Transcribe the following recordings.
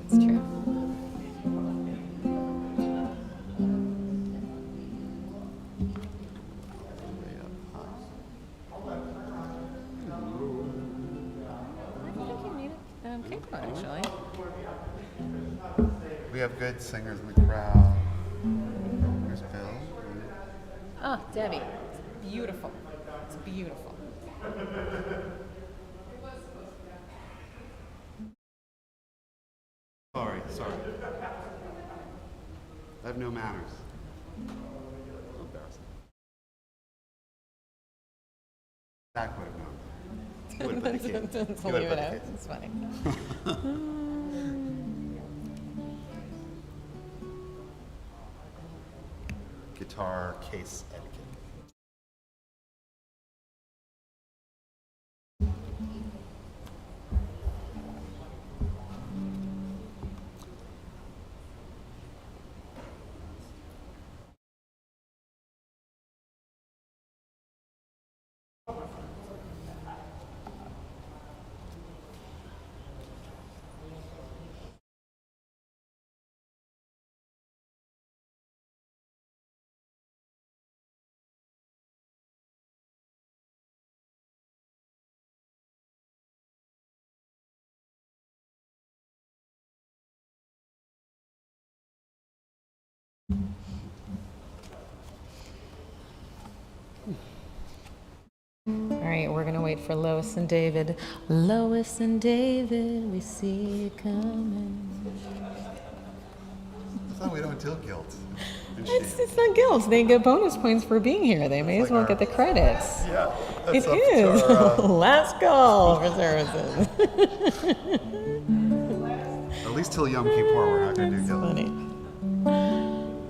It's true. I think you need a cake pot, actually. We have good singers in the crowd. There's Bill. Oh, Debbie. It's beautiful. It's beautiful. Sorry. I have no manners. Zach would have known. He would have put the cake. To leave it out. It's funny. Guitar case etiquette. All right, we're gonna wait for Lois and David. Lois and David, we see you coming. That's why we don't do guilt. It's not guilt. They get bonus points for being here. They may as well get the credits. Yeah, It is. Last call for services. At least till Yom Kippur, we're not going to do guilt. Funny.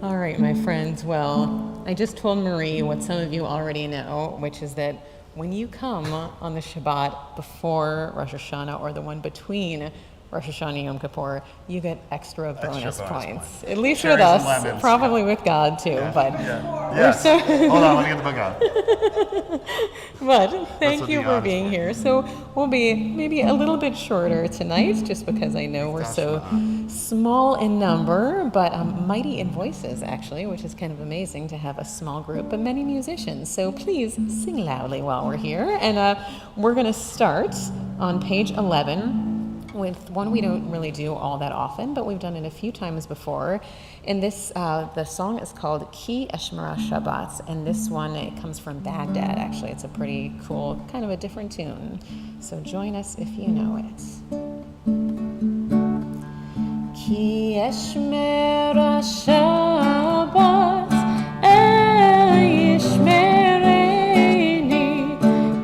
All right, my friends. Well, I just told Marie what some of you already know, which is that when you come on the Shabbat before Rosh Hashanah or the one between Rosh Hashanah and Yom Kippur, you get extra bonus points. At least Cherries with us, and lemons, probably with God too. But Yes. Hold on, let me get the book out. But thank what you the for odds being were. here. So we'll be maybe a little bit shorter tonight, just because I know we're so small in number, but mighty in voices, actually, which is kind of amazing to have a small group, but many musicians. So please sing loudly while we're here. And we're going to start on page 11 with one we don't really do all that often, but we've done it a few times before. And this, the song is called Ki Eshmera Shabbat, and this one, it comes from Baghdad, actually. It's a pretty cool, kind of a different tune. So join us if you know it. Ki Eshmera Shabbat, Yishmereni,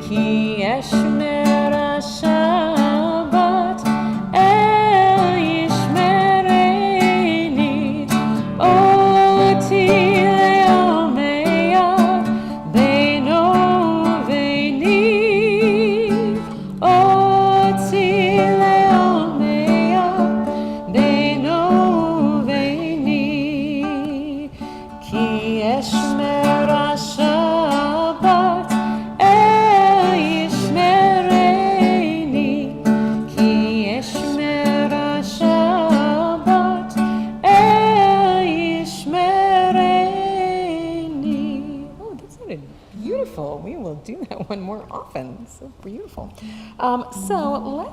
Ki Eshmera Shabbat, beautiful. So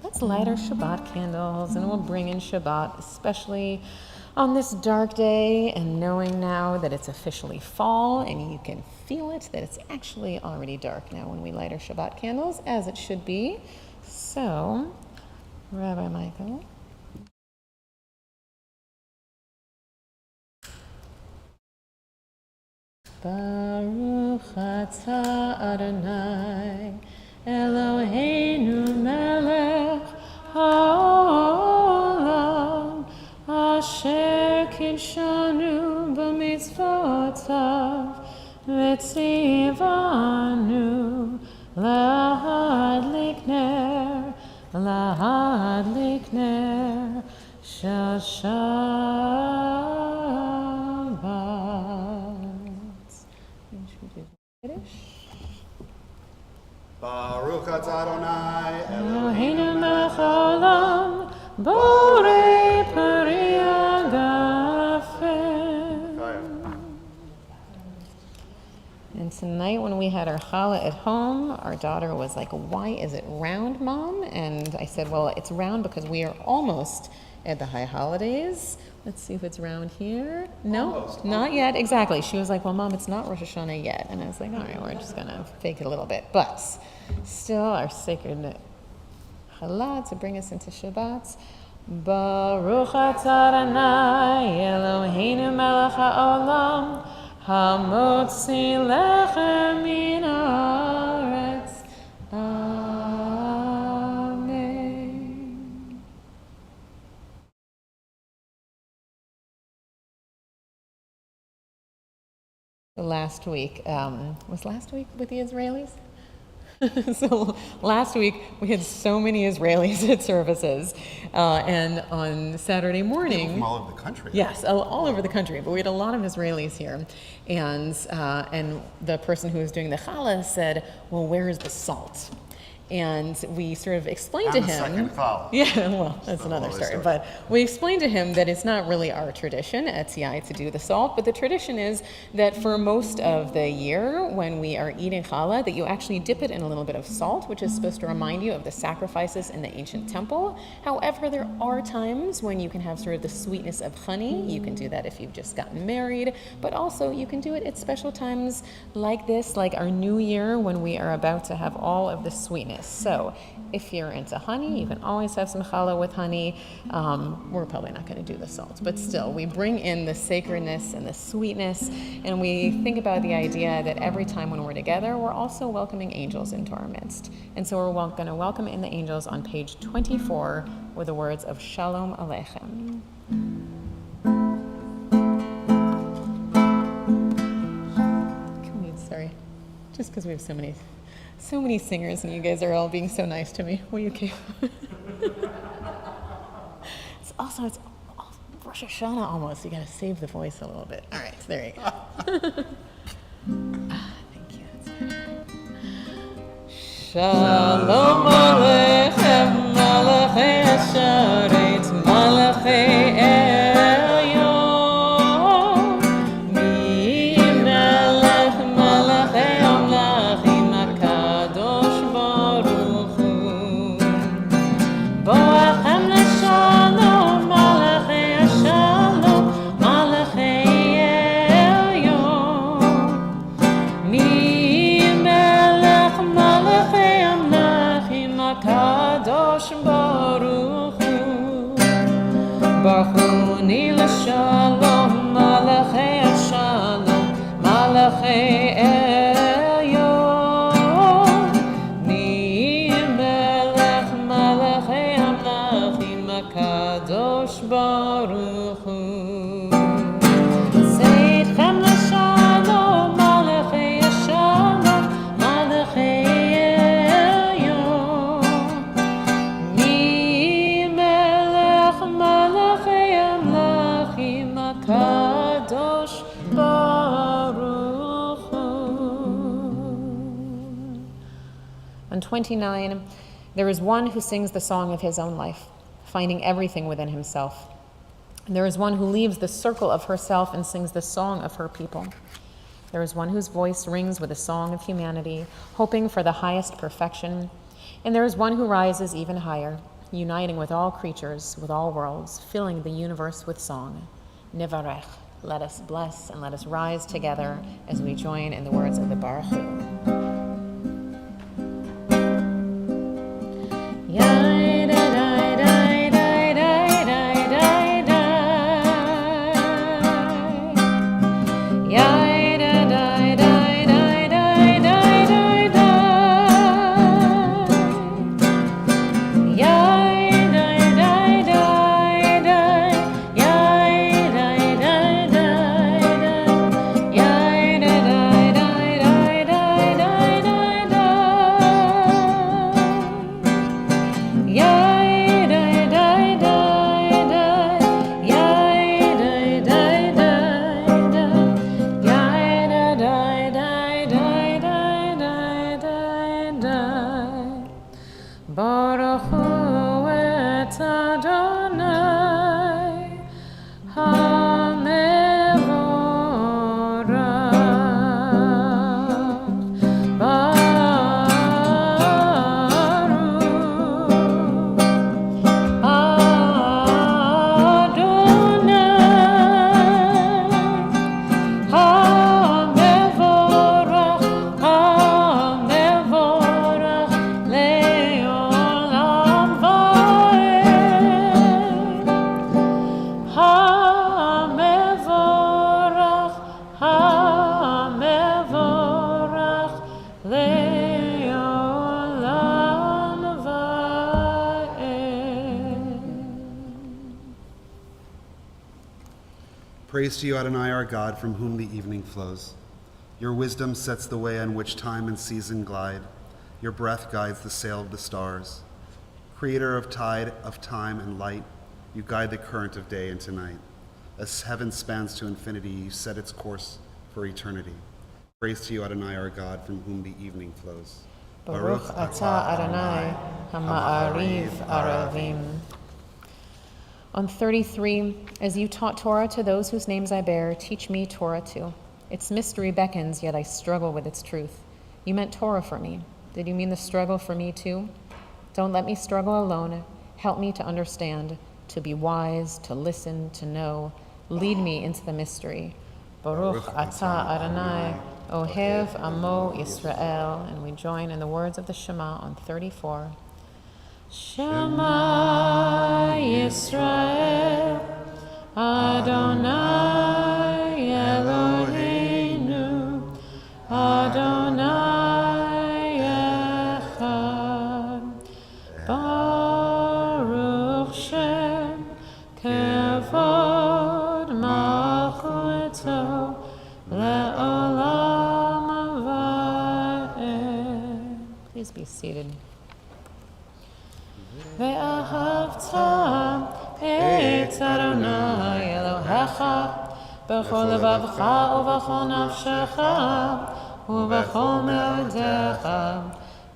let's light our Shabbat candles, and we'll bring in Shabbat, especially on this dark day, and knowing now that it's officially fall, and you can feel it, that it's actually already dark now when we light our Shabbat candles, as it should be. So, Rabbi Michael. Baruch atah Adonai Eloheinu melech haolam asher kidshanu b'mitzvotav v'tzivanu lahadlik ner shel Shabbat. Baruch atah Adonai Eloheinu melech haolam borei peri agafen. And tonight when we had our challah at home, our daughter was like, "Why is it round, Mom?" And I said, "Well, it's round because we are almost at the high holidays." Let's see if it's round here. No, not yet. Exactly. She was like, "Well, Mom, it's not Rosh Hashanah yet." And I was like, "All right, we're just going to fake it a little bit." But still our sacred challah to bring us into Shabbat. Baruch atah Adonai Eloheinu melech haolam hamotzi lechem min haaretz. Amen. Last week, was last week with the Israelis? So last week we had so many Israelis at services, and on Saturday morning, from all over the country. Yes, all over the country. But we had a lot of Israelis here, and the person who was doing the challah said, "Well, where is the salt?" And we sort of explained to him. Second challah. Yeah, well, that's another story. But we explained to him that it's not really our tradition at CI to do the salt, but the tradition is that for most of the year when we are eating challah, that you actually dip it in a little bit of salt, which is supposed to remind you of the sacrifices in the ancient temple. However, there are times when you can have sort of the sweetness of honey. You can do that if you've just gotten married, but also you can do it at special times like this, like our New Year, when we are about to have all of the sweetness. So if you're into honey, you can always have some challah with honey. We're probably not going to do the salt, but still, we bring in the sacredness and the sweetness, and we think about the idea that every time when we're together, we're also welcoming angels into our midst. And so we're going to welcome in the angels on page 24 with the words of Shalom Aleichem. Sorry, just because we have so many singers and you guys are all being so nice to me. Will you keep? It's all Rosh Hashanah almost. You got to save the voice a little bit. All right, there you go. Thank you. Shalom Aleichem Malachei Asharet Malachei Elyon Mi Melech Malachei Amlachim HaKadosh Baruch Hu Boachem Leshalom Malachei Ashalom Malachei Elyon Mi Melech Malachei Amlachim HaKadosh Baruch Hu Baruchuni Leshalom Malachei Ashalom Malachei Elyon Mi Melech Malachei Amlachim HaKadosh Baruch Hu Seitchem Leshalom Malachei Ashalom Malachei Elyon Mi Melech Malachei Amlachim HaKadosh Baruch Hu. On 29, there is one who sings the song of his own life, finding everything within himself. And there is one who leaves the circle of herself and sings the song of her people. There is one whose voice rings with a song of humanity, hoping for the highest perfection. And there is one who rises even higher, uniting with all creatures, with all worlds, filling the universe with song. Nevarech, let us bless and let us rise together as we join in the words of the Baruch Hu. Baruch Hu et Adonai HaMevorach Praise to you, Adonai, our God, from whom the evening flows. Your wisdom sets the way on which time and season glide. Your breath guides the sail of the stars. Creator of tide, of time and light, you guide the current of day into night. As heaven spans to infinity, you set its course for eternity. Praise to you, Adonai, our God, from whom the evening flows. Baruch atah Adonai HaMa'ariv Aravim. On 33, as you taught Torah to those whose names I bear, teach me Torah too. Its mystery beckons, yet I struggle with its truth. You meant Torah for me. Did you mean the struggle for me too? Don't let me struggle alone. Help me to understand, to be wise, to listen, to know. Lead me into the mystery. Baruch atah Adonai, Ohev Amo Yisrael. And we join in the words of the Shema on 34. Shema Yisrael, Adonai Eloheinu, Adonai Echad, Baruch Shem Kevod Malchuto Le'olam Va'ed. Please be seated. ואהבת את אדוני אלוהיך בכל לבבך ובכל נפשך ובכל מאודיך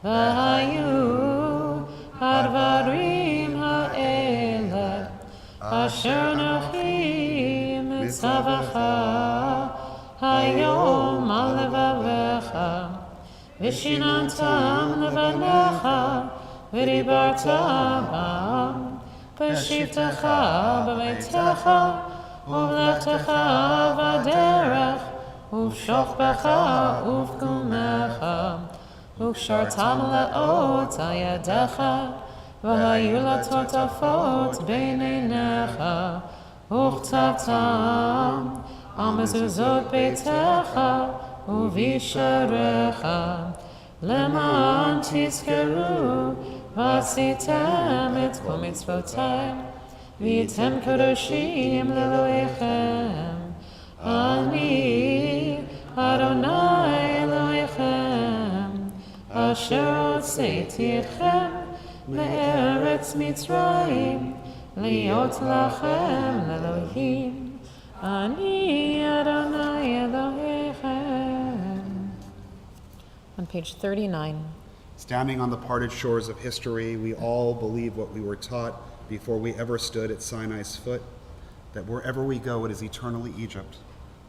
והיו הדברים האלה אשר אנוכי מצווך היום על לבביך ושיננתם לבניך ודיברת בם בשבתך בביתך ובלכתך בדרך ובשוכבך ובקומך וקשרתם לאות על ידיך והיו לטוטפות בין עיניך וכתבתם על מזוזות ביתך ובשעריך למען תזכרו ועשיתם את כל מצוותיי והייתם קדושים לאלוהיכם אני אדוני אלוהיכם אשר הוצאתי אתכם מארץ מצרים להיות לכם לאלוהים אני אדוני אלוהיכם. On page 39. Standing on the parted shores of history, we all believe what we were taught before we ever stood at Sinai's foot, that wherever we go, it is eternally Egypt,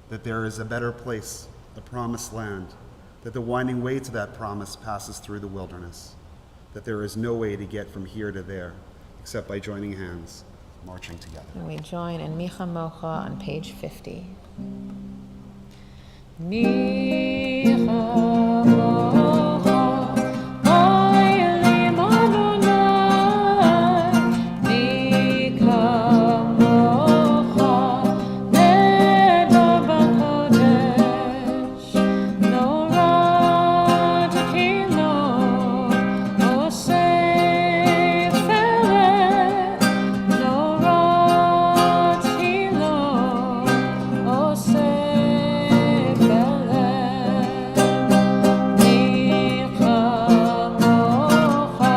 that there is a better place, the promised land, that the winding way to that promise passes through the wilderness, that there is no way to get from here to there except by joining hands, marching together. And we join in Micha Mocha on page 50. Micha Mocha, Oilim Adonai, Micha Mocha, Nedor B'Kodesh, Norah Tekilo, Osei Felet, Norah Tekilo, Osei Felet, Micha Mocha,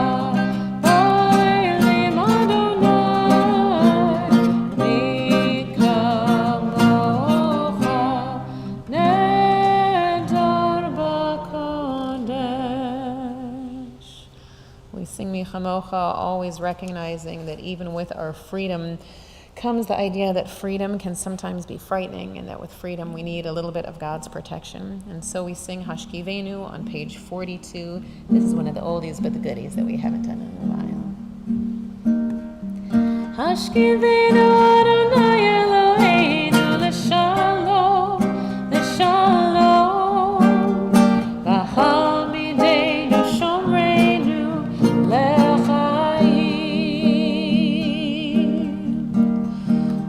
Oilim Adonai, Micha Mocha, Nedor B'Kodesh. We sing Micha Mocha, always recognizing that even with our freedom comes the idea that freedom can sometimes be frightening, and that with freedom we need a little bit of God's protection. And so we sing Hashkivenu on page 42. This is one of the oldies but the goodies that we haven't done in a while. Hashkivenu Adonai Eloheinu l'shalom, l'shalom, v'hamidenu shomreinu l'chaim.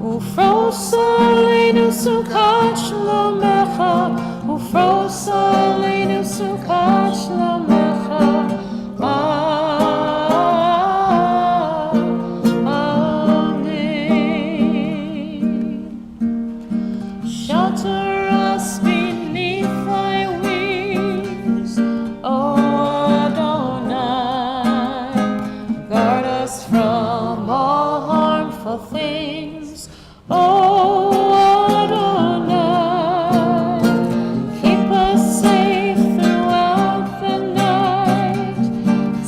Ufros aleinu sukat shlomecha, ufros aleinu sukat shlomecha. Amen. Shelter us beneath thy wings, O Adonai. Guard us from all harmful things, O Adonai. Keep us safe throughout the night,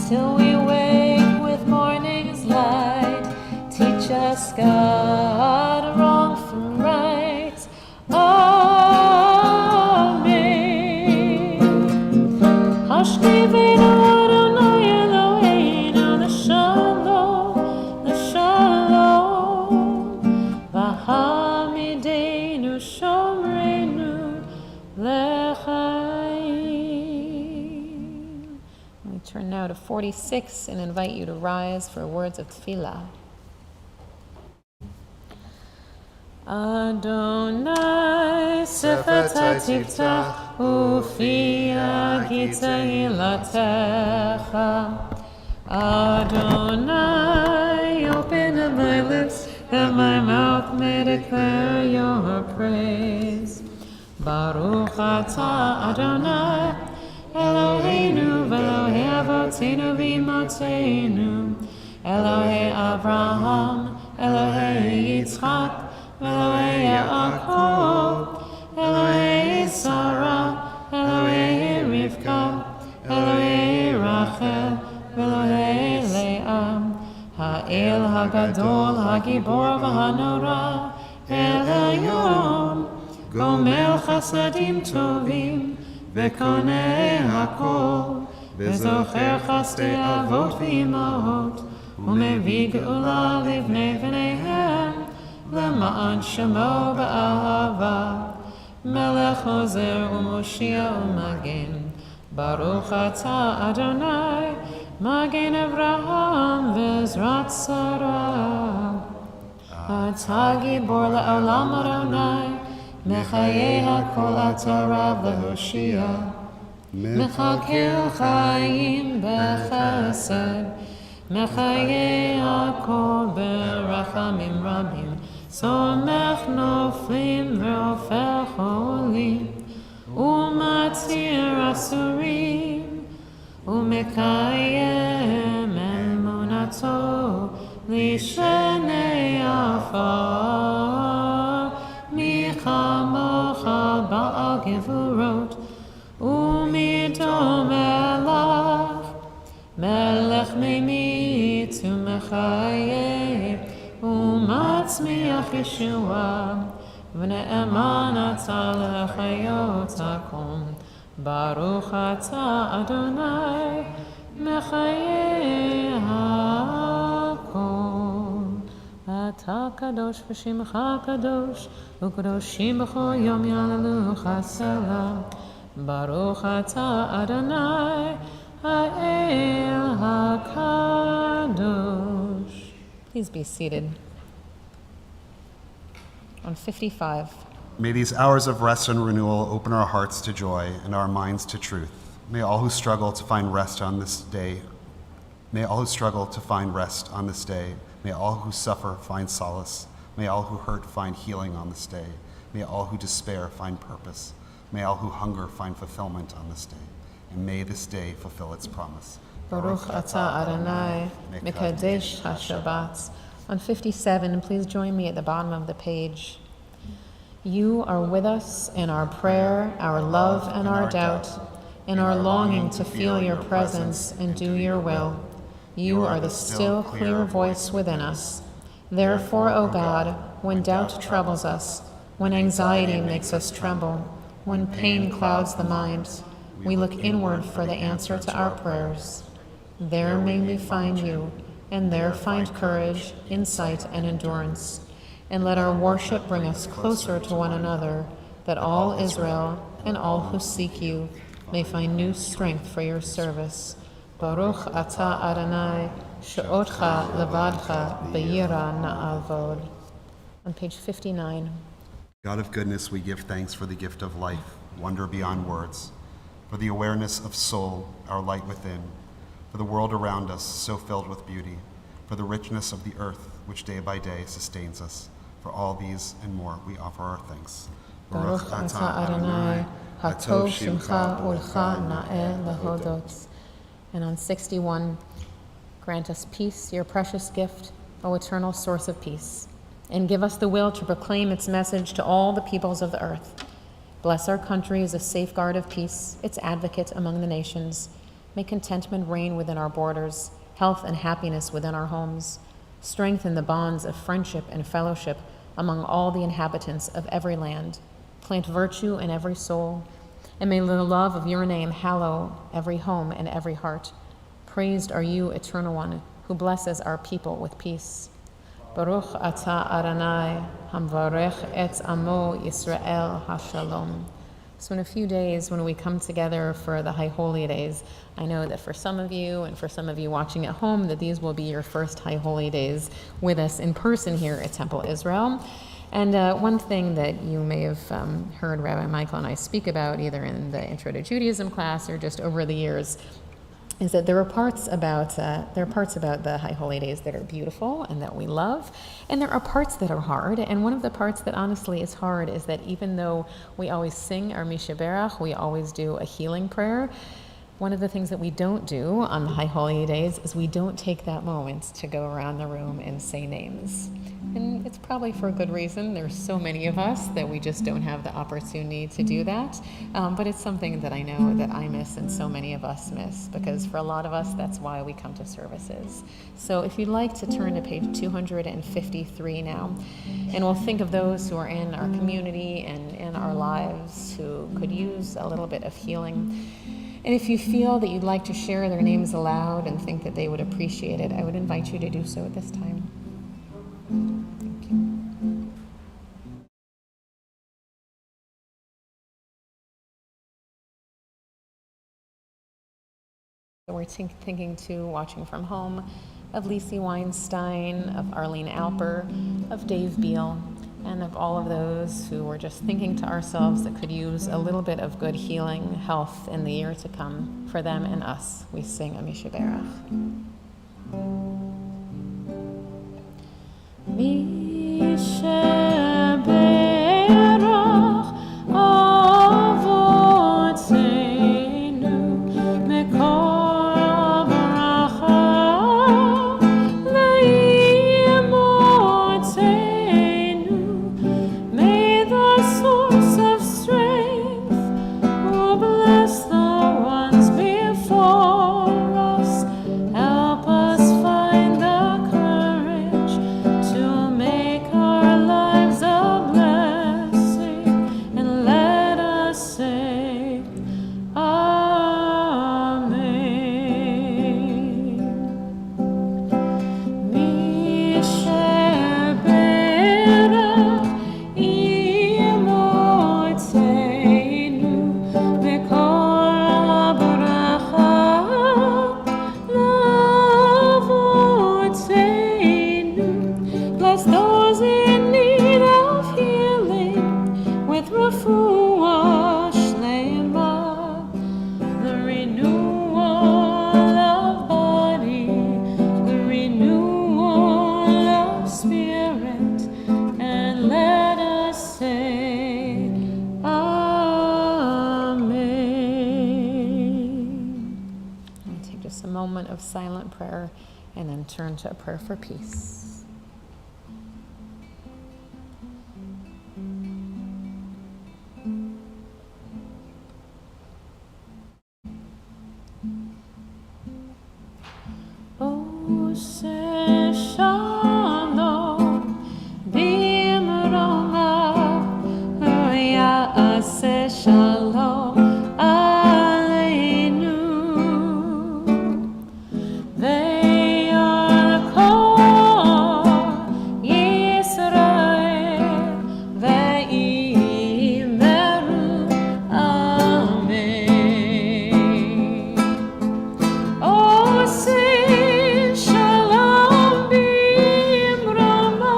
till we wake with morning's light. Teach us, God, wrong from right. Amen. Hashkivenu Adonai Eloheinu l'shalom, l'shalom, v'hamidenu shomreinu l'chaim. We turn now to 46 and invite you to rise for words of tefillah. Adonai sefetai tiftach ufi agitei latecha. Adonai, open my lips that my mouth may declare your praise. Baruch atah Adonai Eloheinu v'Elohei avoteinu v'imotzeinu, Elohei Avraham, Elohei Yitzchak, Elohei Yaakov, Elohei Sarah, Elohei Rivka, Elohei Rachel, Elohei Leah, Ha'el Hagadol, Hagibor v'Hanora, El Elyon, Gomer Chasadim Tovim, V'konei Hakol, V'zocher Chasdei Avot v'Imahot, U'mevii Geula livnei v'neihem, L'ma'an Shemo ba'ahava, Melech Ozer u'Moshia u'Magen, Baruch atah Adonai, Magen Avraham v'Ezrat Sarah. Atah Gibor la'olam Adonai, Mechayei hakol atarav v'Hoshia, Mechakel chayim b'chesed, Mechayei hakol b'rachamim rabim, Somech noflim v'ofer cholim, Umatzir asurim, Umekayem emunato lishenei afar. Micha mocha ba'al gevurot, Umidom elach, Melech meimit u'mechayev, Umatzmiach Yeshua, ונאמן אתה לחיות הקום. ברוך אתה אדוני מחיי הכל. אתה קדוש ושמך קדוש, וקדושים בכל יום יעללוך סלה. ברוך אתה אדוני האל הקדוש. Please be seated. On 55. May these hours of rest and renewal open our hearts to joy and our minds to truth. May all who struggle to find rest on this day, may all who struggle to find rest on this day, may all who suffer find solace, may all who hurt find healing on this day, may all who despair find purpose, may all who hunger find fulfillment on this day, and may this day fulfill its promise. Baruch atah Adonai, Mekadesh HaShabbat. On 57, please join me at the bottom of the page. You are with us in our prayer, our love, and our doubt, in our longing to feel your presence and do your will. You are the still, clear voice within us. Therefore, O God, when doubt troubles us, when anxiety makes us tremble, when pain clouds the mind, we look inward for the answer to our prayers. There may we find you, and there find courage, insight, and endurance. And let our worship bring us closer to one another, that all Israel and all who seek you may find new strength for your service. Baruch atah Adonai, she'otcha levadcha b'yira na'avod. On page 59. God of goodness, we give thanks for the gift of life, wonder beyond words, for the awareness of soul, our light within, for the world around us so filled with beauty, for the richness of the earth which day by day sustains us. For all these and more, we offer our thanks. Baruch atah Adonai, hatov shimcha ulcha na'eh lehodot. And on 61, grant us peace, your precious gift, O eternal source of peace, and give us the will to proclaim its message to all the peoples of the earth. Bless our country as a safeguard of peace, its advocate among the nations. May contentment reign within our borders, health and happiness within our homes. Strengthen the bonds of friendship and fellowship among all the inhabitants of every land. Plant virtue in every soul, and may the love of your name hallow every home and every heart. Praised are you, Eternal One, who blesses our people with peace. Baruch atah Adonai, hamvarech et amo Yisrael hashalom. So in a few days, when we come together for the High Holy Days, I know that for some of you and for some of you watching at home, that these will be your first High Holy Days with us in person here at Temple Israel. And one thing that you may have heard Rabbi Michael and I speak about, either in the Intro to Judaism class or just over the years, is that there are parts about the High Holy Days that are beautiful and that we love, and there are parts that are hard. And one of the parts that honestly is hard is that even though we always sing our Mishaberach, we always do a healing prayer, one of the things that we don't do on the High Holy Days is we don't take that moment to go around the room and say names. And it's probably for a good reason. There's so many of us that we just don't have the opportunity to do that. But it's something that I know that I miss and so many of us miss, because for a lot of us, that's why we come to services. So if you'd like to turn to page 253 now, and we'll think of those who are in our community and in our lives who could use a little bit of healing. And if you feel that you'd like to share their names aloud and think that they would appreciate it, I would invite you to do so at this time. Thank you. So we're thinking too, watching from home, of Lisi Weinstein, of Arlene Alper, of Dave Beal, and of all of those who were just thinking to ourselves that could use a little bit of good healing, health in the year to come for them and us. We sing a Mishaberach. Mishaberach avotenu mekol bracha leimotenu. May the source of strength who bless the ones before us help us find the courage to make our lives silent prayer, and then turn to a prayer for peace. Oh, say shalom, bimroma, ya say shalom, aleinu. Ve'yakol Yisrael ve'imeru amen. Oh, say shalom bimrama,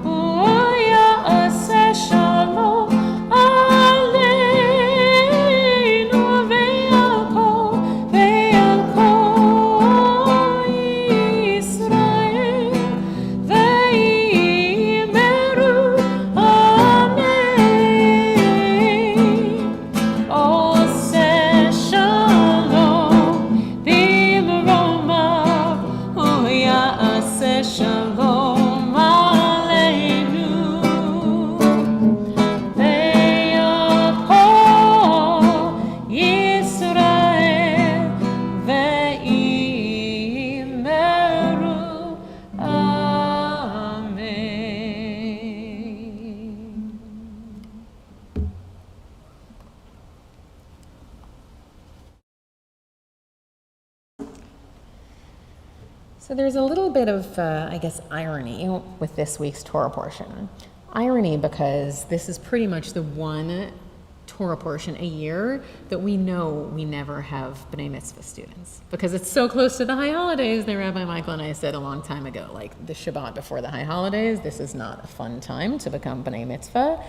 oh, ya say shalom aleinu. Ve'yakol Yisrael ve'imeru amen. Oh, say shalom bimroma, oh, ya say shalom aleinu. Ve'yakol Yisrael ve'imeru amen. So there's a little bit of, irony with this week's Torah portion. Irony because this is pretty much the one Torah portion a year that we know we never have B'nai Mitzvah students. Because it's so close to the high holidays, that Rabbi Michael and I said a long time ago, like the Shabbat before the high holidays, this is not a fun time to become B'nai Mitzvah,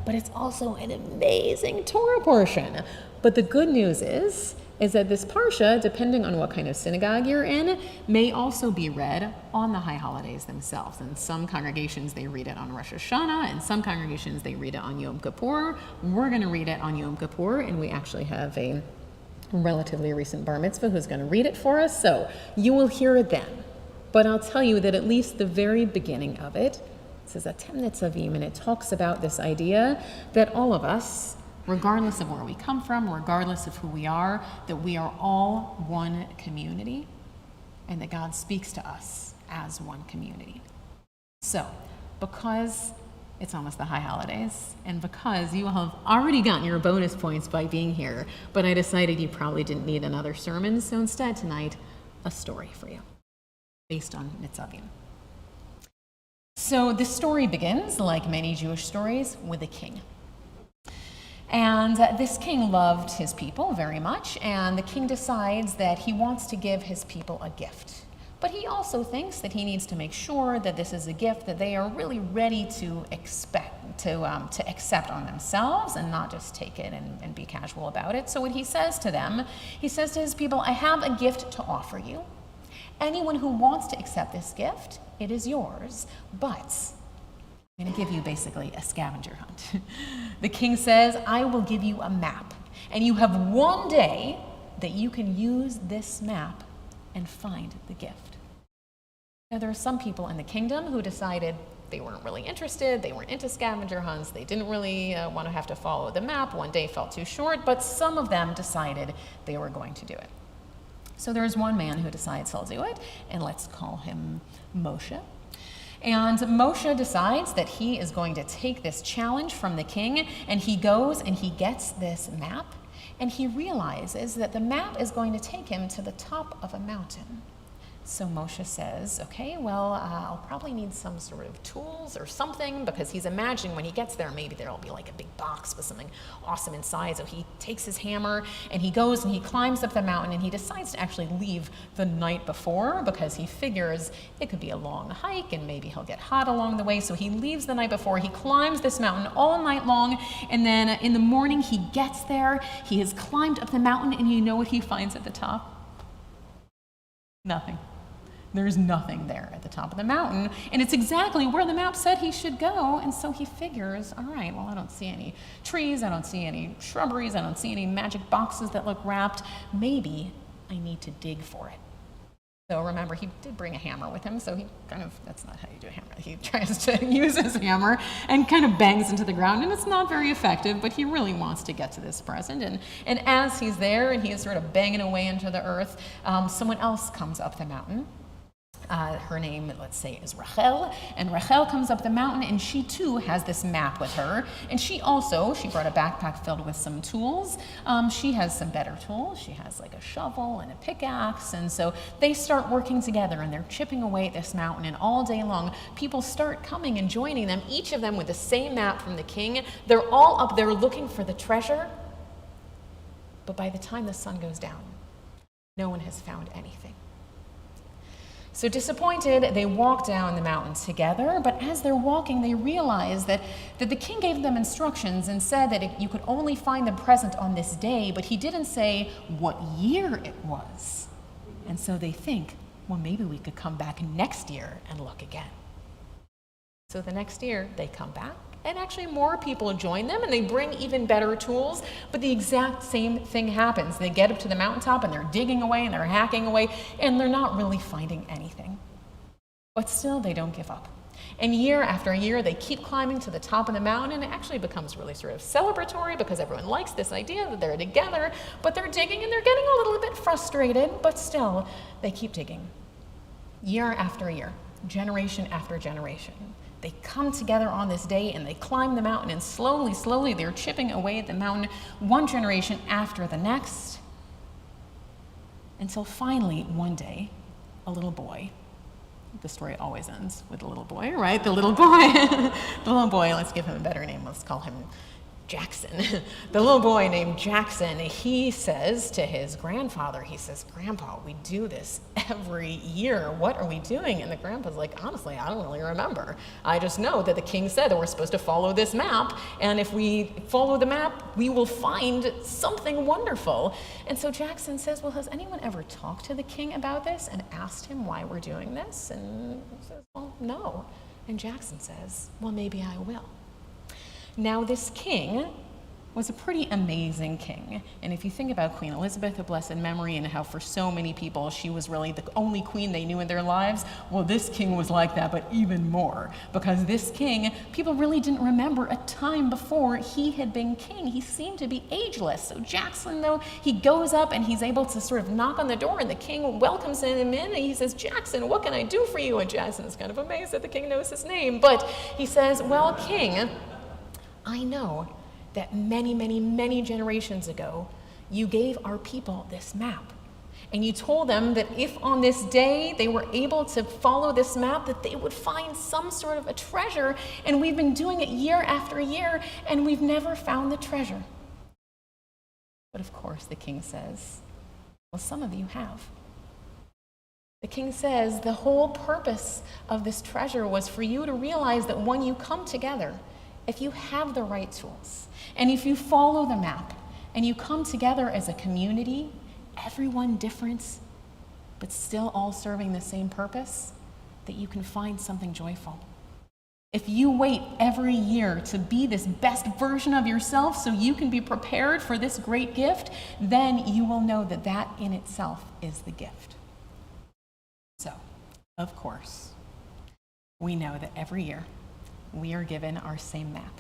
but it's also an amazing Torah portion. But the good news is that this parsha, depending on what kind of synagogue you're in, may also be read on the high holidays themselves. In some congregations, they read it on Rosh Hashanah. In some congregations, they read it on Yom Kippur. We're going to read it on Yom Kippur, and we actually have a relatively recent bar mitzvah who's going to read it for us. So you will hear it then. But I'll tell you that at least the very beginning of it says Atem Nitzavim, and it talks about this idea that all of us, regardless of where we come from, regardless of who we are, that we are all one community, and that God speaks to us as one community. So, because it's almost the high holidays, and because you have already gotten your bonus points by being here, but I decided you probably didn't need another sermon, so instead tonight, a story for you, based on Nitzavim. So the story begins, like many Jewish stories, with a king. And this king loved his people very much, and the king decides that he wants to give his people a gift. But he also thinks that he needs to make sure that this is a gift that they are really ready to accept on themselves and not just take it and be casual about it. So what he says to them, he says to his people, I have a gift to offer you. Anyone who wants to accept this gift, it is yours, but I'm going to give you basically a scavenger hunt. The king says, I will give you a map, and you have one day that you can use this map and find the gift. Now, there are some people in the kingdom who decided they weren't really interested, they weren't into scavenger hunts, they didn't really want to have to follow the map, one day felt too short, but some of them decided they were going to do it. So there's one man who decides he'll do it, and let's call him Moshe. And Moshe decides that he is going to take this challenge from the king, and he goes and he gets this map, and he realizes that the map is going to take him to the top of a mountain. So Moshe says, okay, well, I'll probably need some sort of tools or something, because he's imagining when he gets there, maybe there'll be like a big box with something awesome inside. So he takes his hammer and he goes and he climbs up the mountain, and he decides to actually leave the night before, because he figures it could be a long hike and maybe he'll get hot along the way. So he leaves the night before, he climbs this mountain all night long, and then in the morning he gets there, he has climbed up the mountain, and you know what he finds at the top? Nothing. There's nothing there at the top of the mountain, and it's exactly where the map said he should go, and so he figures, all right, well, I don't see any trees, I don't see any shrubberies, I don't see any magic boxes that look wrapped. Maybe I need to dig for it. So remember, he did bring a hammer with him, so he that's not how you do a hammer. He tries to use his hammer and kind of bangs into the ground, and it's not very effective, but he really wants to get to this present. And as he's there and he is sort of banging away into the earth, someone else comes up the mountain. Her name, let's say, is Rachel, and Rachel comes up the mountain, and she too has this map with her, and she brought a backpack filled with some tools. She has some better tools. She has like a shovel and a pickaxe, and so they start working together, and they're chipping away at this mountain, and all day long, people start coming and joining them, each of them with the same map from the king. They're all up there looking for the treasure, but by the time the sun goes down, no one has found anything. So disappointed, they walk down the mountain together, but as they're walking, they realize that the king gave them instructions and said that you could only find the present on this day, but he didn't say what year it was. And so they think, well, maybe we could come back next year and look again. So the next year, they come back, and actually more people join them, and they bring even better tools, but the exact same thing happens. They get up to the mountaintop, and they're digging away, and they're hacking away, and they're not really finding anything. But still, they don't give up. And year after year, they keep climbing to the top of the mountain, and it actually becomes really sort of celebratory because everyone likes this idea that they're together, but they're digging, and they're getting a little bit frustrated, but still, they keep digging. Year after year, generation after generation. They come together on this day and they climb the mountain, and slowly, slowly they're chipping away at the mountain, one generation after the next, until finally one day, a little boy, the story always ends with a little boy, right? The little boy, let's give him a better name, let's call him Jackson. The little boy named Jackson, he says to his grandfather, he says, "Grandpa, we do this every year. What are we doing?" And the grandpa's like, "Honestly, I don't really remember. I just know that the king said that we're supposed to follow this map, and if we follow the map, we will find something wonderful." And so Jackson says, "Well, has anyone ever talked to the king about this and asked him why we're doing this?" And he says, "Well, no." And Jackson says, "Well, maybe I will." Now, this king was a pretty amazing king. And if you think about Queen Elizabeth of blessed memory and how for so many people she was really the only queen they knew in their lives, well, this king was like that, but even more. Because this king, people really didn't remember a time before he had been king. He seemed to be ageless. So Jackson, though, he goes up and he's able to sort of knock on the door, and the king welcomes him in, and he says, "Jackson, what can I do for you?" And Jackson's kind of amazed that the king knows his name. But he says, "Well, king, I know that many, many, many generations ago, you gave our people this map. And you told them that if on this day they were able to follow this map, that they would find some sort of a treasure. And we've been doing it year after year, and we've never found the treasure." But of course, the king says, "Well, some of you have." The king says the whole purpose of this treasure was for you to realize that when you come together, if you have the right tools, and if you follow the map, and you come together as a community, everyone different, but still all serving the same purpose, that you can find something joyful. If you wait every year to be this best version of yourself so you can be prepared for this great gift, then you will know that that in itself is the gift. So, of course, we know that every year, we are given our same map.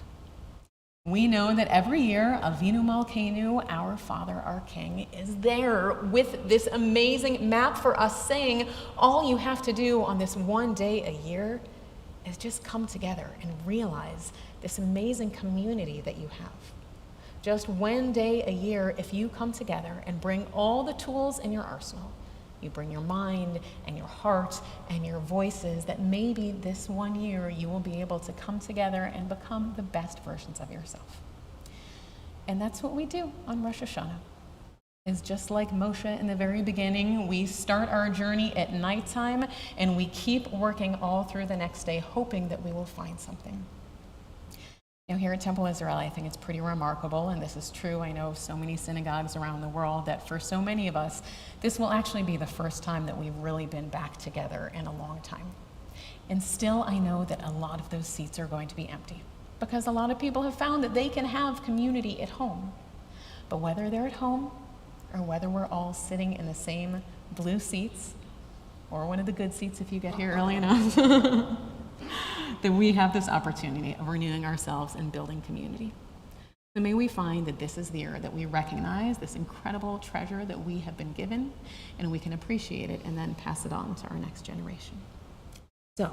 We know that every year, Avinu Malkeinu, our Father, our King, is there with this amazing map for us, saying all you have to do on this one day a year is just come together and realize this amazing community that you have. Just one day a year, if you come together and bring all the tools in your arsenal, you bring your mind and your heart and your voices, that maybe this one year you will be able to come together and become the best versions of yourself. And that's what we do on Rosh Hashanah. It's just like Moshe in the very beginning. We start our journey at nighttime, and we keep working all through the next day, hoping that we will find something. Now, here at Temple Israel, I think it's pretty remarkable, and this is true, I know of so many synagogues around the world, that for so many of us, this will actually be the first time that we've really been back together in a long time. And still, I know that a lot of those seats are going to be empty, because a lot of people have found that they can have community at home. But whether they're at home, or whether we're all sitting in the same blue seats, or one of the good seats if you get here early enough, that we have this opportunity of renewing ourselves and building community. So may we find that this is the year that we recognize this incredible treasure that we have been given, and we can appreciate it and then pass it on to our next generation. So,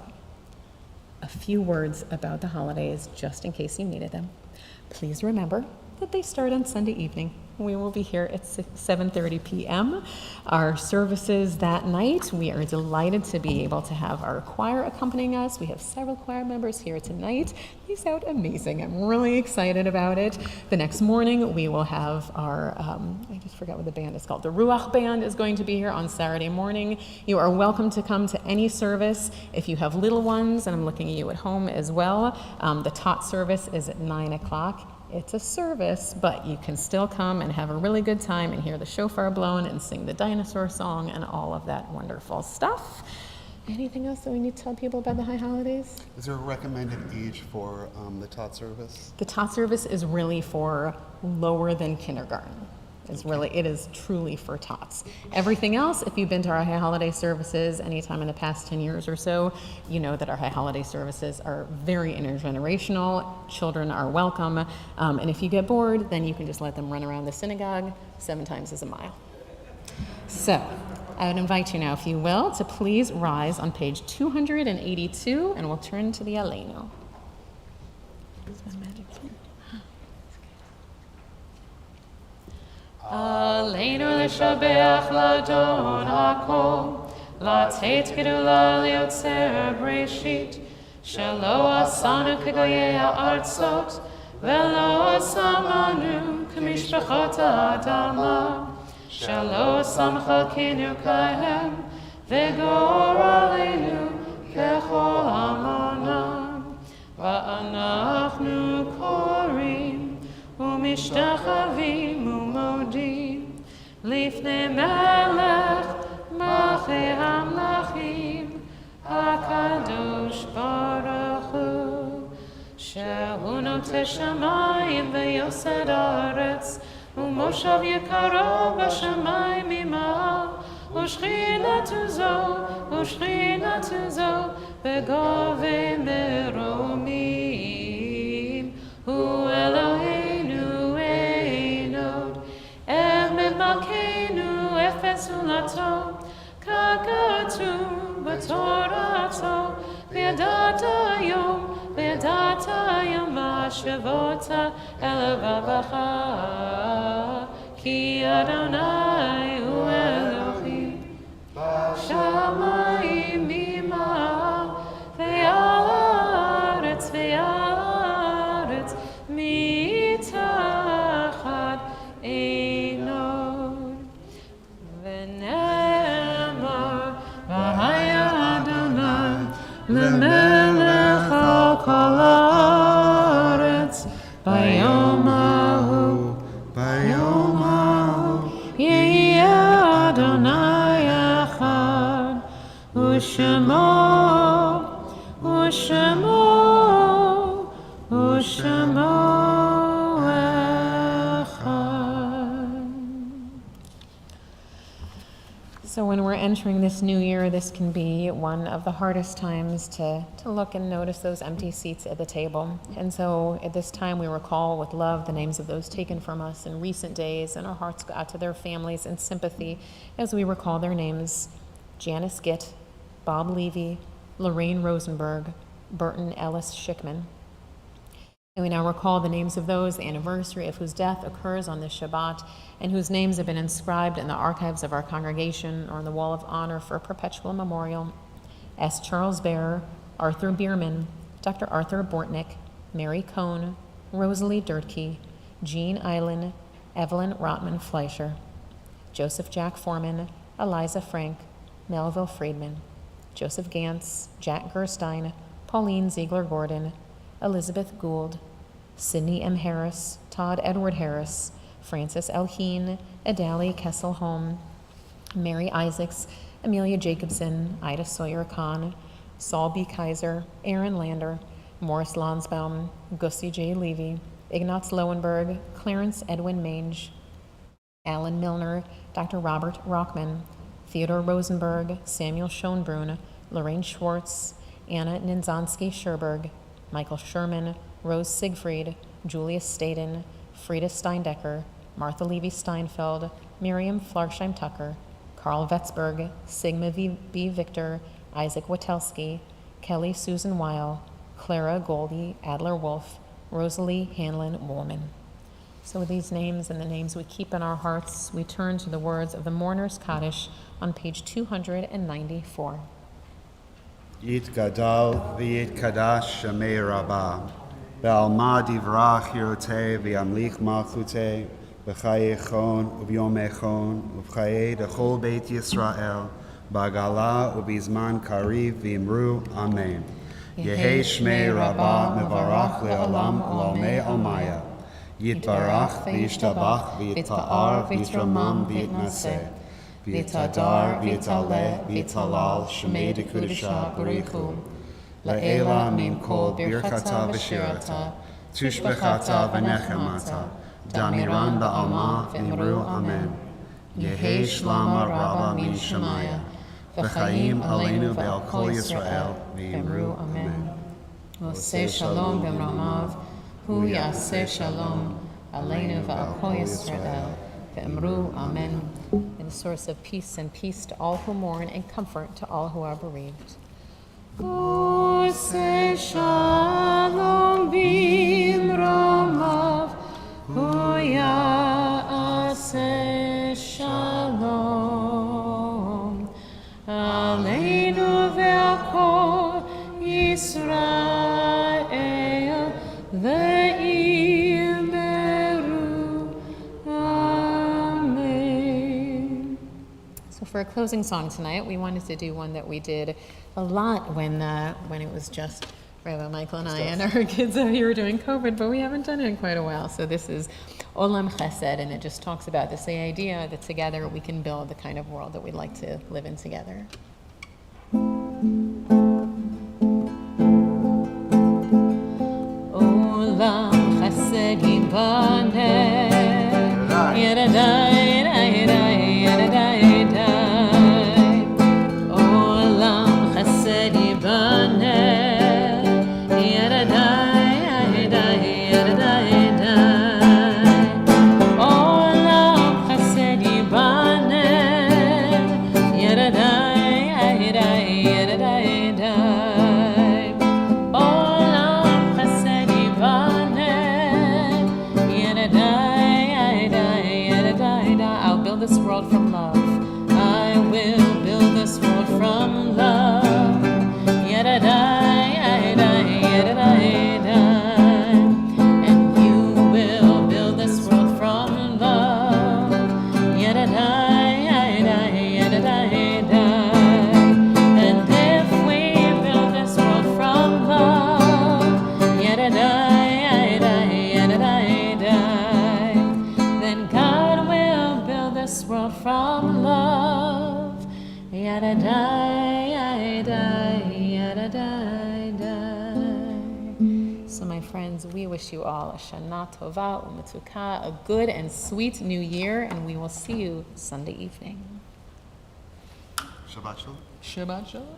a few words about the holidays, just in case you needed them. Please remember that they start on Sunday evening. We will be here at 7:30 p.m. Our services that night, we are delighted to be able to have our choir accompanying us. We have several choir members here tonight. They sound amazing. I'm really excited about it. The next morning, we will have our, I just forgot what the band is called. The Ruach Band is going to be here on Saturday morning. You are welcome to come to any service. If you have little ones, and I'm looking at you at home as well, the Tot service is at 9 o'clock. It's a service, but you can still come and have a really good time and hear the shofar blown and sing the dinosaur song and all of that wonderful stuff. Anything else that we need to tell people about the high holidays? Is there a recommended age for the Tot service? The Tot service is really for lower than kindergarten. It is truly for tots. Everything else, if you've been to our high holiday services anytime in the past 10 years or so, you know that our high holiday services are very intergenerational. Children are welcome. And if you get bored, then you can just let them run around the synagogue 7 times as a mile. So I would invite you now, if you will, to please rise on page 282, and we'll turn to the Aleinu. Aleinu l'shabeach l'adon hakol, לתת גדולה ליוצר בראשית, שלא עשנו כגויי הארצות, ולא שמנו כמשפחות האדמה, שלא שם חלקנו כהם, וגורלנו ככל עמונם. ואנחנו קוראים ומשתחווים ומודים לפני מלך מלכי המלכים הקדוש ברוך הוא, שהוא נוטה שמיים ויוסד ארץ, ומושב יקרו בשמיים ממעל, ושכינתו זו בגובה מרומים. הוא אלוהינו אין עוד, אמת מלכנו אפס זולתו, ככתוב בתורתו, וידעת היום השבות אל לבבך, כי אדוני הוא אלוהים בשמיים ממעל, ועל הארץ מתחת אין עוד. ונאמר והיה אדוני למלך על כל הארץ, ביום ההוא יהיה אדוני אחד, ושמו So when we're entering this new year, this can be one of the hardest times to look and notice those empty seats at the table. And so at this time, we recall with love the names of those taken from us in recent days, and our hearts go out to their families in sympathy as we recall their names: Janice Gitt, Bob Levy, Lorraine Rosenberg, Burton Ellis Schickman. And we now recall the names of those, the anniversary of whose death occurs on this Shabbat, and whose names have been inscribed in the archives of our congregation or on the Wall of Honor for a perpetual memorial: S. Charles Bear, Arthur Bierman, Dr. Arthur Bortnick, Mary Cohn, Rosalie Durkee, Jean Eilen, Evelyn Rotman Fleischer, Joseph Jack Foreman, Eliza Frank, Melville Friedman, Joseph Gantz, Jack Gerstein, Pauline Ziegler Gordon, Elizabeth Gould, Sidney M. Harris, Todd Edward Harris, Francis L. Heen, Adali Kessel-Holm, Mary Isaacs, Amelia Jacobson, Ida Sawyer Khan, Saul B. Kaiser, Aaron Lander, Morris Lansbaum, Gussie J. Levy, Ignaz Lowenberg, Clarence Edwin Mange, Alan Milner, Dr. Robert Rockman, Theodore Rosenberg, Samuel Schoenbrunn, Lorraine Schwartz, Anna Ninzanski-Scherberg, Michael Sherman, Rose Siegfried, Julius Staden, Frida Steindecker, Martha Levy-Steinfeld, Miriam Flarsheim-Tucker, Carl Vetzberg, Sigma B. Victor, Isaac Watelski, Kelly Susan Weil, Clara Goldie Adler-Wolf, Rosalie Hanlon-Woolman. So with these names and the names we keep in our hearts, we turn to the words of the Mourner's Kaddish on page 294. Yit Gadal v'yit Kadash Shemei Rabbah Be'alma divrach hirotei v'yamlich malchutei B'chaye chon u'vyomei chon u'b'chaye dechol Beit Yisrael Ba'gala u'bizman kariv v'imru Amen. Yehei Shmei Rabbah mevarach le'olam u'lalmei almaya Yitbarach v'yishtabach v'yitpa'ar v'yitramam v'yitnaseh V'yitadar v'yitaleh v'yitalal Shemei dekudesha b'richu La'ela min kol birchata v'shirata Tushbechata v'nechemata Damiran ba'alma v'imru Amen. Yehi shlama rabba min shemaya V'chaim aleinu ve'al kol Yisrael v'imru Amen. Oseh shalom b'mramav, hu yaseh shalom, aleinu v'al kol Yisrael, v'imru Amen. And a source of peace to all who mourn and comfort to all who are bereaved. Oseh shalom b'mramav, hu yaseh shalom, aleinu ve'al kol Yisrael, v'imru Amen. So for a closing song tonight, we wanted to do one that we did a lot when it was just Rabbi Michael and I and our kids out here doing COVID, but we haven't done it in quite a while. So this is Olam Chesed, and it just talks about this idea that together we can build the kind of world that we'd like to live in together. Olam Chesed yibaneh, yadadai, yadadai, yadadai. Olam Chesed yibaneh, yadadai, yadadai, yadadai. Olam Chesed yibaneh, yadadai, yadadai, yadadai. Olam Chesed yibaneh, yadadai, yadadai, yadadai. I'll build this world from love. I will build this world from love. Yadadai, yadadai, yadadai. And you will build this world from love. Yadadai, yadadai, yadadai. And if we build this world from love, yadadai, yadadai, yadadai, then God will build this world from love. Yadadai, yadadai, yadadai. So my friends, we wish you all a Shana Tova U'Metuka, a good and sweet new year, and we will see you Sunday evening. Shabbat Shalom. Shabbat Shalom.